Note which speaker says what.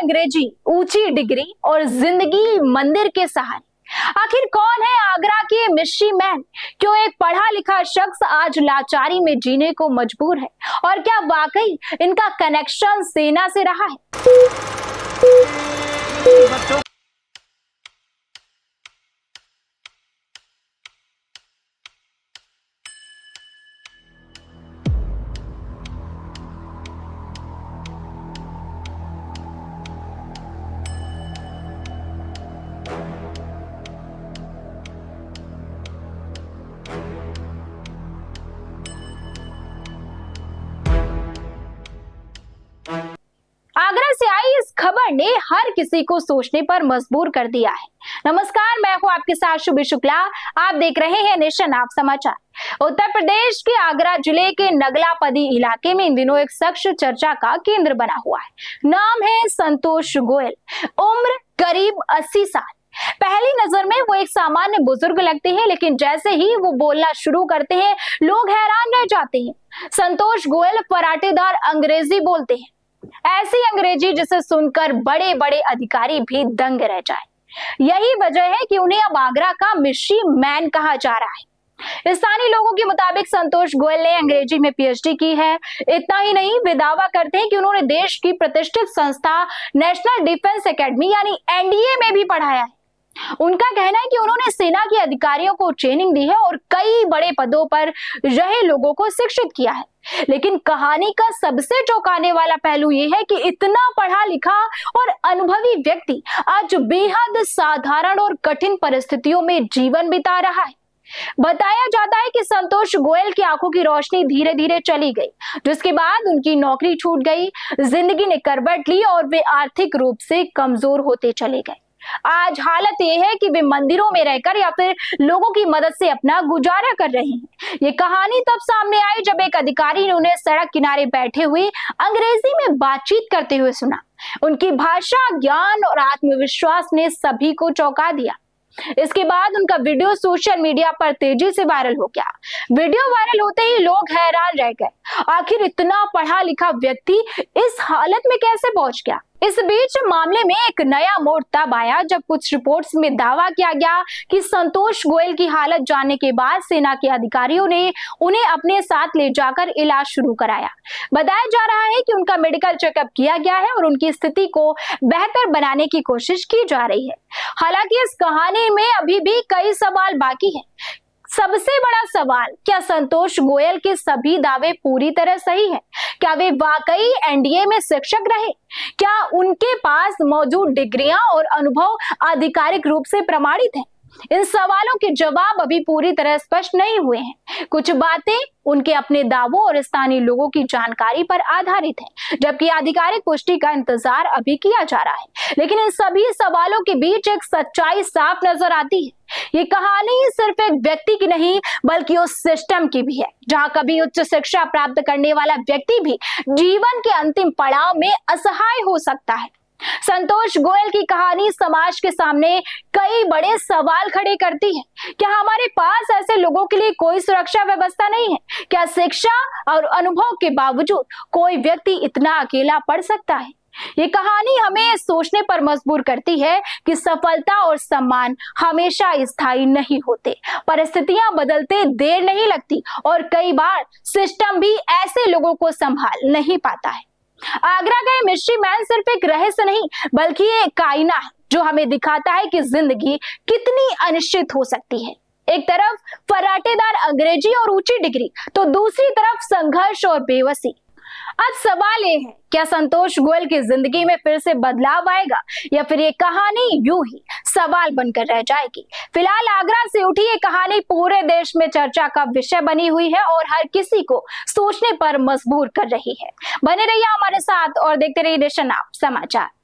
Speaker 1: अंग्रेजी, ऊंची डिग्री और जिंदगी मंदिर के सहारे। आखिर कौन है आगरा के मिस्ट्री मैन? क्यों एक पढ़ा लिखा शख्स आज लाचारी में जीने को मजबूर है? और क्या वाकई इनका कनेक्शन सेना से रहा है? आगरा से आई इस खबर ने हर किसी को सोचने पर मजबूर कर दिया है। नमस्कार, मैं हूं आपके साथ शुभी शुक्ला। आप देख रहे हैं नेशन आप समाचार। उत्तर प्रदेश के आगरा जिले के नगलापदी इलाके में इन दिनों एक शख्स चर्चा का केंद्र बना हुआ है। नाम है संतोष गोयल। उम्र करीब 80 साल। पहली नजर में वो एक सामान्य बुजुर्ग लगते हैं, लेकिन जैसे ही वो बोलना शुरू करते हैं लोग हैरान रह जाते हैं। संतोष गोयल फराटेदार अंग्रेजी बोलते हैं, ऐसी अंग्रेजी जिसे सुनकर बड़े बड़े अधिकारी भी दंग रह जाए। यही वजह है कि उन्हें अब आगरा का मिस्ट्री मैन कहा जा रहा है। स्थानीय लोगों के मुताबिक संतोष गोयल ने अंग्रेजी में पीएचडी की है। इतना ही नहीं, वे दावा करते हैं कि उन्होंने देश की प्रतिष्ठित संस्था नेशनल डिफेंस एकेडमी यानी एनडीए में भी पढ़ाया है। उनका कहना है कि उन्होंने सेना के अधिकारियों को ट्रेनिंग दी है और कई बड़े पदों पर रहे लोगों को शिक्षित किया है। लेकिन कहानी का सबसे चौंकाने वाला पहलू यह है कि इतना पढ़ा लिखा और अनुभवी व्यक्ति आज बेहद साधारण और कठिन परिस्थितियों में जीवन बिता रहा है। बताया जाता है कि संतोष गोयल की आंखों की रोशनी धीरे धीरे चली गई, जिसके बाद उनकी नौकरी छूट गई, जिंदगी ने करवट ली और वे आर्थिक रूप से कमजोर होते चले गए। आज हालत यह है कि वे मंदिरों में रहकर या फिर लोगों की मदद से अपना गुजारा कर रहे हैं। ये कहानी तब सामने आई जब एक अधिकारी ने उन्हें सड़क किनारे बैठे हुए अंग्रेजी में बातचीत करते हुए सुना। उनकी भाषा, ज्ञान और आत्मविश्वास ने सभी को चौंका दिया। इसके बाद उनका वीडियो सोशल मीडिया पर तेजी से वायरल हो गया। वीडियो वायरल होते ही लोग हैरान रह गए। आखिर इतना पढ़ा लिखा व्यक्ति इस हालत में कैसे पहुंच गया? इस बीच मामले में एक नया मोड़ तब आया जब कुछ रिपोर्ट्स में दावा किया गया कि संतोष गोयल की हालत जानने के बाद सेना के अधिकारियों ने उन्हें अपने साथ ले जाकर इलाज शुरू कराया। बताया जा रहा है कि उनका मेडिकल चेकअप किया गया है और उनकी स्थिति को बेहतर बनाने की कोशिश की जा रही है। हालांकि इस कहानी में अभी भी कई सवाल बाकी हैं। सबसे बड़ा सवाल, क्या संतोष गोयल के सभी दावे पूरी तरह सही हैं? क्या वे वाकई एनडीए में शिक्षक रहे? क्या उनके पास मौजूद डिग्रियां और अनुभव आधिकारिक रूप से प्रमाणित हैं? इन सवालों के जवाब अभी पूरी तरह स्पष्ट नहीं हुए हैं। कुछ बातें उनके अपने दावों और स्थानीय लोगों की जानकारी पर आधारित हैं, जबकि आधिकारिक पुष्टि का इंतजार अभी किया जा रहा है। लेकिन इन सभी सवालों के बीच एक सच्चाई साफ नजर आती है। ये कहानी सिर्फ एक व्यक्ति की नहीं बल्कि उस सिस्टम की भी है, जहां कभी उच्च शिक्षा प्राप्त करने वाला व्यक्ति भी जीवन के अंतिम पड़ाव में असहाय हो सकता है। संतोष गोयल की कहानी समाज के सामने कई बड़े सवाल खड़े करती है। क्या हमारे पास ऐसे लोगों के लिए कोई सुरक्षा व्यवस्था नहीं है? क्या शिक्षा और अनुभव के बावजूद कोई व्यक्ति इतना अकेला पड़ सकता है? ये कहानी हमें सोचने पर मजबूर करती है कि सफलता और सम्मान हमेशा स्थायी नहीं होते। परिस्थितियां बदलते देर नहीं लगती और कई बार सिस्टम भी ऐसे लोगों को संभाल नहीं पाता है। आगरा का मिस्ट्री मैन सिर्फ एक रहस्य नहीं बल्कि एक आईना है जो हमें दिखाता है कि जिंदगी कितनी अनिश्चित हो सकती है। एक तरफ फराटेदार अंग्रेजी और ऊंची डिग्री, तो दूसरी तरफ संघर्ष और बेबसी। अब सवाल ये है, क्या संतोष गोयल की जिंदगी में फिर से बदलाव आएगा या फिर ये कहानी यूं ही सवाल बनकर रह जाएगी? फिलहाल आगरा से उठी ये कहानी पूरे देश में चर्चा का विषय बनी हुई है और हर किसी को सोचने पर मजबूर कर रही है। बने रहिए हमारे साथ और देखते रहिए नेशन आप समाचार।